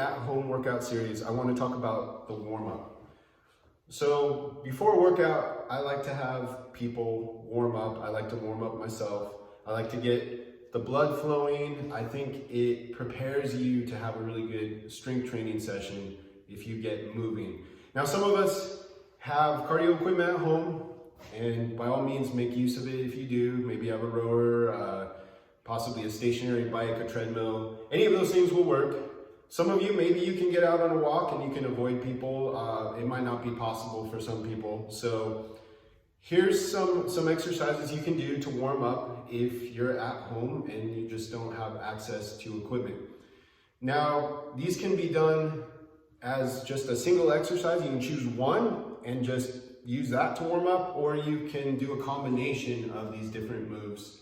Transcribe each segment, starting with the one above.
at-home workout series, I want to talk about the warm-up. So before a workout, I like to have people warm up. I like to warm up myself. I like to get the blood flowing. I think it prepares you to have a really good strength training session if you get moving. Now, some of us have cardio equipment at home, and by all means, make use of it if you do. Maybe you have a rower, possibly a stationary bike, a treadmill. Any of those things will work. Some of you, maybe you can get out on a walk and you can avoid people. It might not be possible for some people. So here's some exercises you can do to warm up if you're at home and you just don't have access to equipment. Now, these can be done as just a single exercise. You can choose one and just use that to warm up, or you can do a combination of these different moves.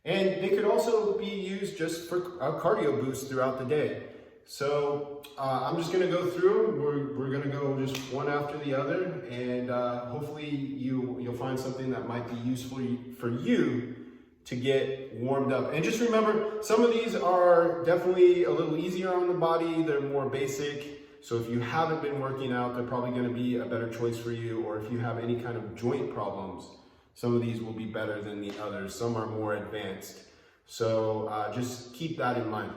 And they could also be used just for a cardio boost throughout the day. So I'm just gonna go through. We're gonna go just one after the other, and hopefully you'll find something that might be useful for you to get warmed up. And just remember, some of these are definitely a little easier on the body. They're more basic. So if you haven't been working out, they're probably gonna be a better choice for you. Or if you have any kind of joint problems, some of these will be better than the others. Some are more advanced. So just keep that in mind.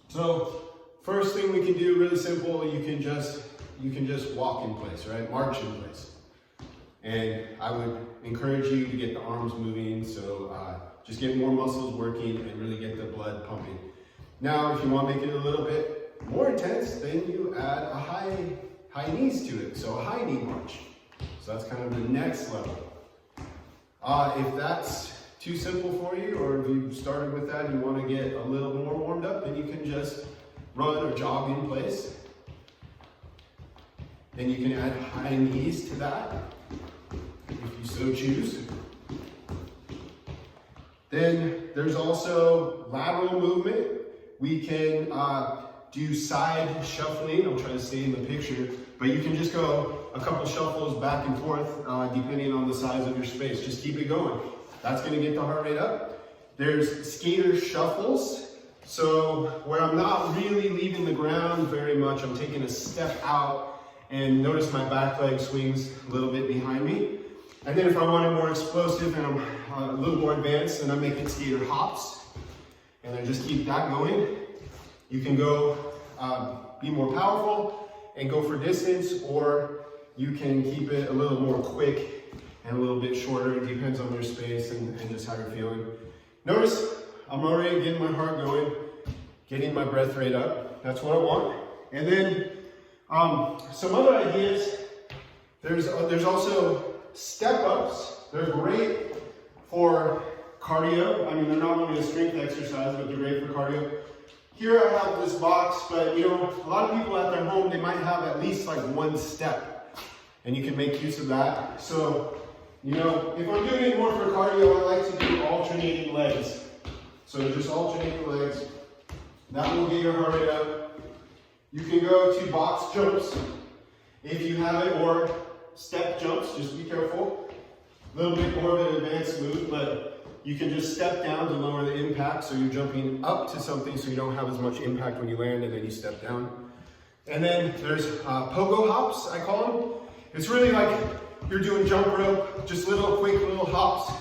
So first thing we can do, really simple, you can just walk in place, right? March in place. And I would encourage you to get the arms moving, so just get more muscles working and really get the blood pumping. Now, if you want to make it a little bit more intense, then you add a high knees to it, so a high knee march. So that's kind of the next level. If that's too simple for you, or if you started with that and you want to get a little more warmed up, then you can just run or jog in place. Then you can add high knees to that, if you so choose. Then there's also lateral movement. We can do side shuffling. I'll try to stay in the picture, but you can just go a couple shuffles back and forth depending on the size of your space. Just keep it going. That's going to get the heart rate up. There's skater shuffles. So where I'm not really leaving the ground very much, I'm taking a step out, and notice my back leg swings a little bit behind me. And then if I want it more explosive and I'm a little more advanced, then I'm making skater hops. And I just keep that going. You can go be more powerful and go for distance, or you can keep it a little more quick and a little bit shorter. It depends on your space and just how you're feeling. Notice I'm already getting my heart going, getting my breath rate up. That's what I want. And then some other ideas. There's also step ups. They're great for cardio. I mean, they're not only a strength exercise, but they're great for cardio. Here I have this box, but you know, a lot of people at their home, they might have at least like one step, and you can make use of that. So, you know, if I'm doing it more for cardio, I like to do alternating legs. So just alternate the legs. That will get your heart rate up. You can go to box jumps if you have it, or step jumps. Just be careful. A little bit more of an advanced move, but you can just step down to lower the impact. So you're jumping up to something so you don't have as much impact when you land, and then you step down. And then there's pogo hops, I call them. It's really like you're doing jump rope, just quick little hops,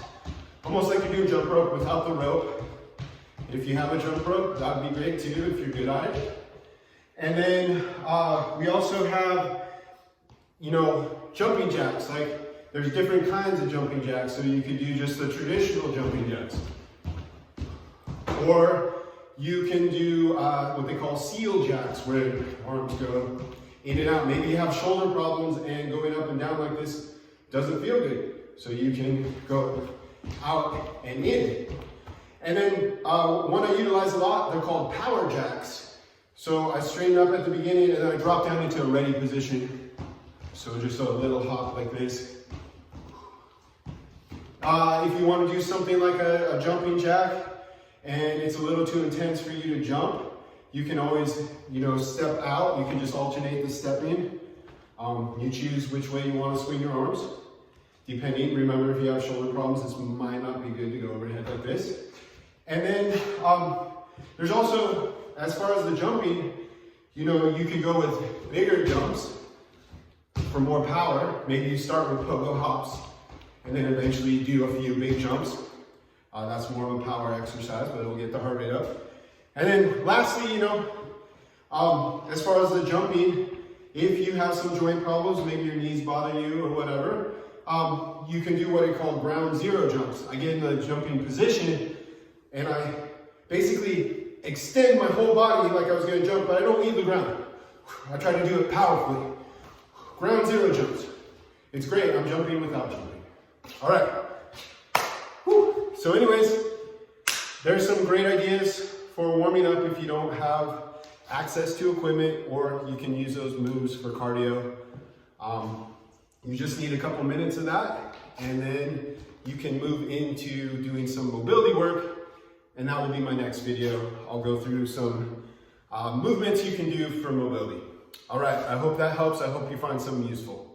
almost like you're doing jump rope without the rope. If you have a jump rope, that would be great too if you're good at it. And then we also have, you know, jumping jacks. Like there's different kinds of jumping jacks. So you could do just the traditional jumping jacks. Or you can do what they call seal jacks, where arms go in and out. Maybe you have shoulder problems and going up and down like this doesn't feel good. So you can go out and in. And then one I utilize a lot, they're called power jacks. So I straighten up at the beginning and then I drop down into a ready position. So just a little hop like this. If you want to do something like a jumping jack and it's a little too intense for you to jump, you can always, you know, step out. You can just alternate the stepping. You choose which way you want to swing your arms. Depending, remember, if you have shoulder problems, this might not be good to go overhead like this. And then there's also, as far as the jumping, You know, you can go with bigger jumps for more power. Maybe you start with pogo hops and then eventually do a few big jumps. That's more of a power exercise, but it'll get the heart rate up. And then lastly, you know, as far as the jumping, if you have some joint problems, maybe your knees bother you or whatever, you can do what I call ground zero jumps. I get in the jumping position and I basically extend my whole body like I was going to jump, but I don't leave the ground. I try to do it powerfully. Ground zero jumps. It's great. I'm jumping without jumping. All right. Whew. So anyways, there's some great ideas for warming up if you don't have access to equipment, or you can use those moves for cardio. You just need a couple minutes of that, and then you can move into doing some mobility work, and that will be my next video. I'll go through some movements you can do for mobility. All right, I hope that helps. I hope you find something useful.